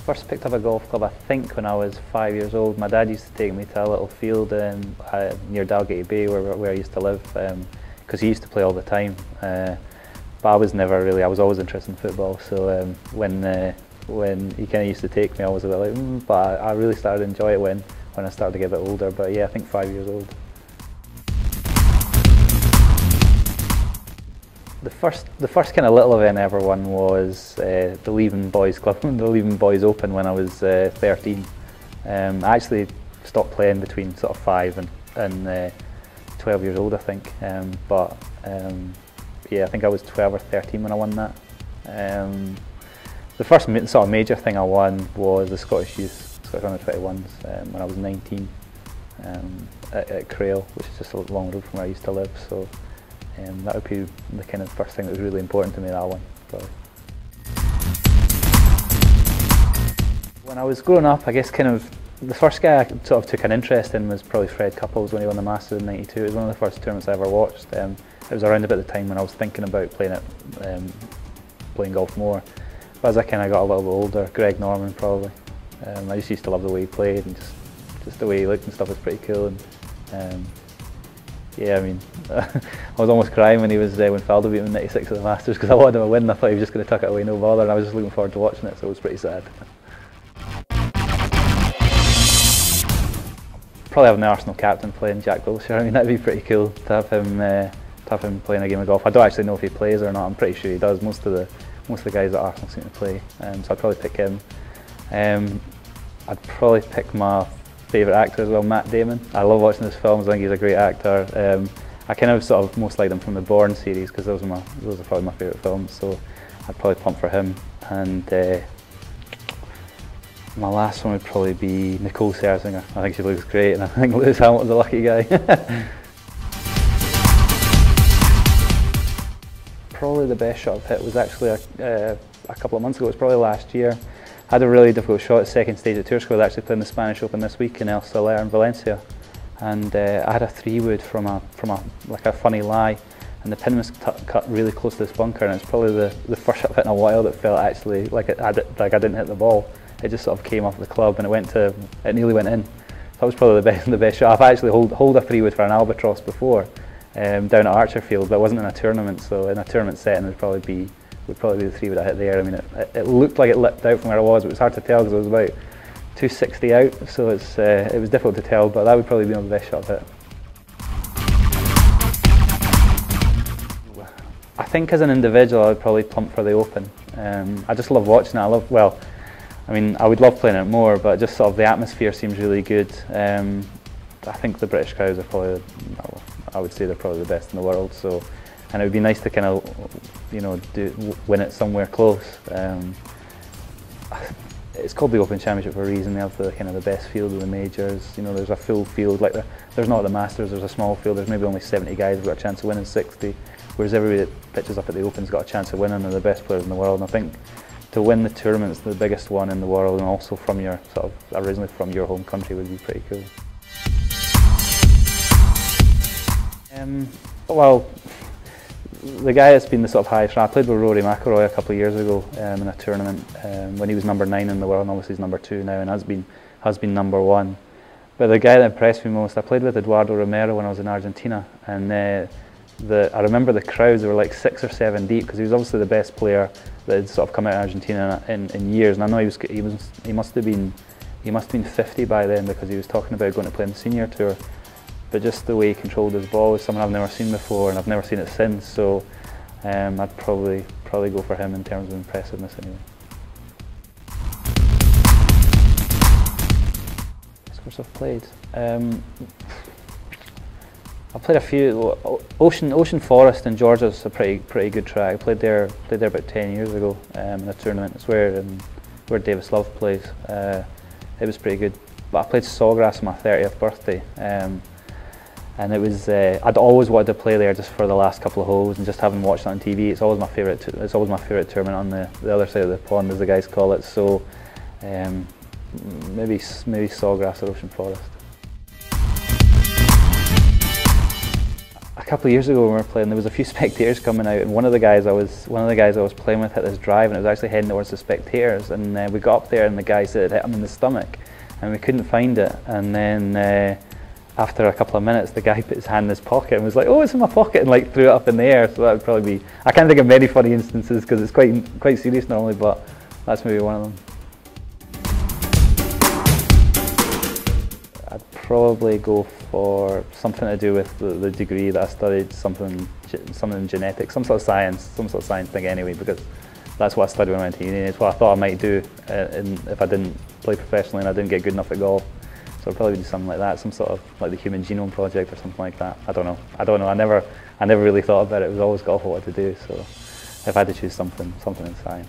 First picked up a golf club I think when I was 5 years old. My dad used to take me to a little field in, near Dalmahoy Bay where I used to live, because he used to play all the time. But I was never really, I was always interested in football, so when he kind of used to take me I was a bit like, but I really started to enjoy it when I started to get a bit older. But yeah, I think 5 years old. The first kind of little event I ever won was the Leaving Boys Club, the Leaving Boys Open when I was 13. I actually stopped playing between sort of 5 and 12 years old, I think. Yeah, I think I was 12 or 13 when I won that. The first sort of major thing I won was the Scottish Youth, Scottish Under-21s, when I was 19 at Crail, which is just a long road from where I used to live. So. That would be the kind of first thing that was really important to me, that one, probably. When I was growing up, I guess kind of the first guy I sort of took an interest in was probably Fred Couples when he won the Masters in '92. It was one of the first tournaments I ever watched. It was around about the time when I was thinking about playing golf more. But as I kind of got a little bit older, Greg Norman probably. I just used to love the way he played, and just the way he looked and stuff was pretty cool. And yeah, I mean, I was almost crying when he was when Faldo beat him in '96 at the Masters, because I wanted him to win. I thought he was just going to tuck it away, no bother, and I was just looking forward to watching it, so it was pretty sad. Probably having the Arsenal captain playing, Jack Wilshere. I mean, that'd be pretty cool to have him playing a game of golf. I don't actually know if he plays or not. I'm pretty sure he does. Most of the guys at Arsenal seem to play, so I'd probably pick him. I'd probably pick my favourite actor as well, Matt Damon. I love watching his films. I think he's a great actor. I kind of sort of most liked him from the Bourne series, because those are probably my favourite films. So I'd probably pump for him. And my last one would probably be Nicole Scherzinger. I think she looks great, and I think Lewis Hamilton's a lucky guy. Probably the best shot I've hit was actually a couple of months ago. It was probably last year. I had a really difficult shot at second stage at Tour Squad. I was actually playing the Spanish Open this week in El Soler in Valencia, and I had a 3-wood from a funny lie, and the pin was cut really close to this bunker, and it's probably the first shot I've hit in a while that felt actually like I didn't hit the ball. It just sort of came off the club, and it nearly went in. That was probably the best shot. I've actually hold a 3-wood for an albatross before, down at Archerfield, but it wasn't in a tournament. So in a tournament setting, would probably be the 3-wood I hit there. I mean, it looked like it lipped out from where I was, but it was hard to tell because I was about 260 out, so it was difficult to tell, but that would probably be my best shot I've hit. I think as an individual I would probably pump for the Open. I just love watching it. I would love playing it more, but just sort of the atmosphere seems really good. I think the British crowds are probably, I would say they're probably the best in the world. So, and it would be nice to kind of, win it somewhere close. It's called the Open Championship for a reason. They have the kind of the best field of the majors. There's a full field, like there's not at the Masters. There's a small field. There's maybe only 70 guys who've got a chance of winning 60, whereas everybody that pitches up at the Open's got a chance of winning. They're the best players in the world. And I think to win the tournament's the biggest one in the world, and also from your originally from your home country, would be pretty cool. Well, the guy that's been the sort of highest ranked, I played with Rory McIlroy a couple of years ago in a tournament when he was number 9 in the world, and obviously he's number 2 now and has been number 1. But the guy that impressed me most, I played with Eduardo Romero when I was in Argentina, and I remember the crowds, they were like 6 or 7 deep, because he was obviously the best player that had sort of come out of Argentina in years. And I know he must have been 50 by then, because he was talking about going to play in the senior tour. But just the way he controlled his ball was something I've never seen before, and I've never seen it since. So I'd probably go for him in terms of impressiveness anyway. Course I've played. I've played a few. Ocean Forest in Georgia is a pretty good track. I played there about 10 years ago in a tournament. It's where Davis Love plays. It was pretty good. But I played Sawgrass on my 30th birthday, and it was. I'd always wanted to play there just for the last couple of holes, and just having watched it on TV, it's always my favourite. It's always my favourite tournament on the other side of the pond, as the guys call it. So maybe Sawgrass or Ocean Forest. a couple of years ago when we were playing, there was a few spectators coming out, and one of the guys I was playing with hit this drive, and it was actually heading towards the spectators. And we got up there, and the guy said it hit him in the stomach, and we couldn't find it. And then after a couple of minutes, the guy put his hand in his pocket and was like, "Oh, it's in my pocket," and like threw it up in the air. So that would probably be. I can't think of many funny instances because it's quite serious normally, but that's maybe one of them. I'd probably go for something to do with the degree that I studied, something in genetics, some sort of science thing anyway, because that's what I studied when I went to uni. It's what I thought I might do if I didn't play professionally and I didn't get good enough at golf. So I'd probably do something like that, some sort of like the Human Genome Project or something like that. I don't know. I never really thought about it. It was always golf I wanted to do. So if I had to choose something in science.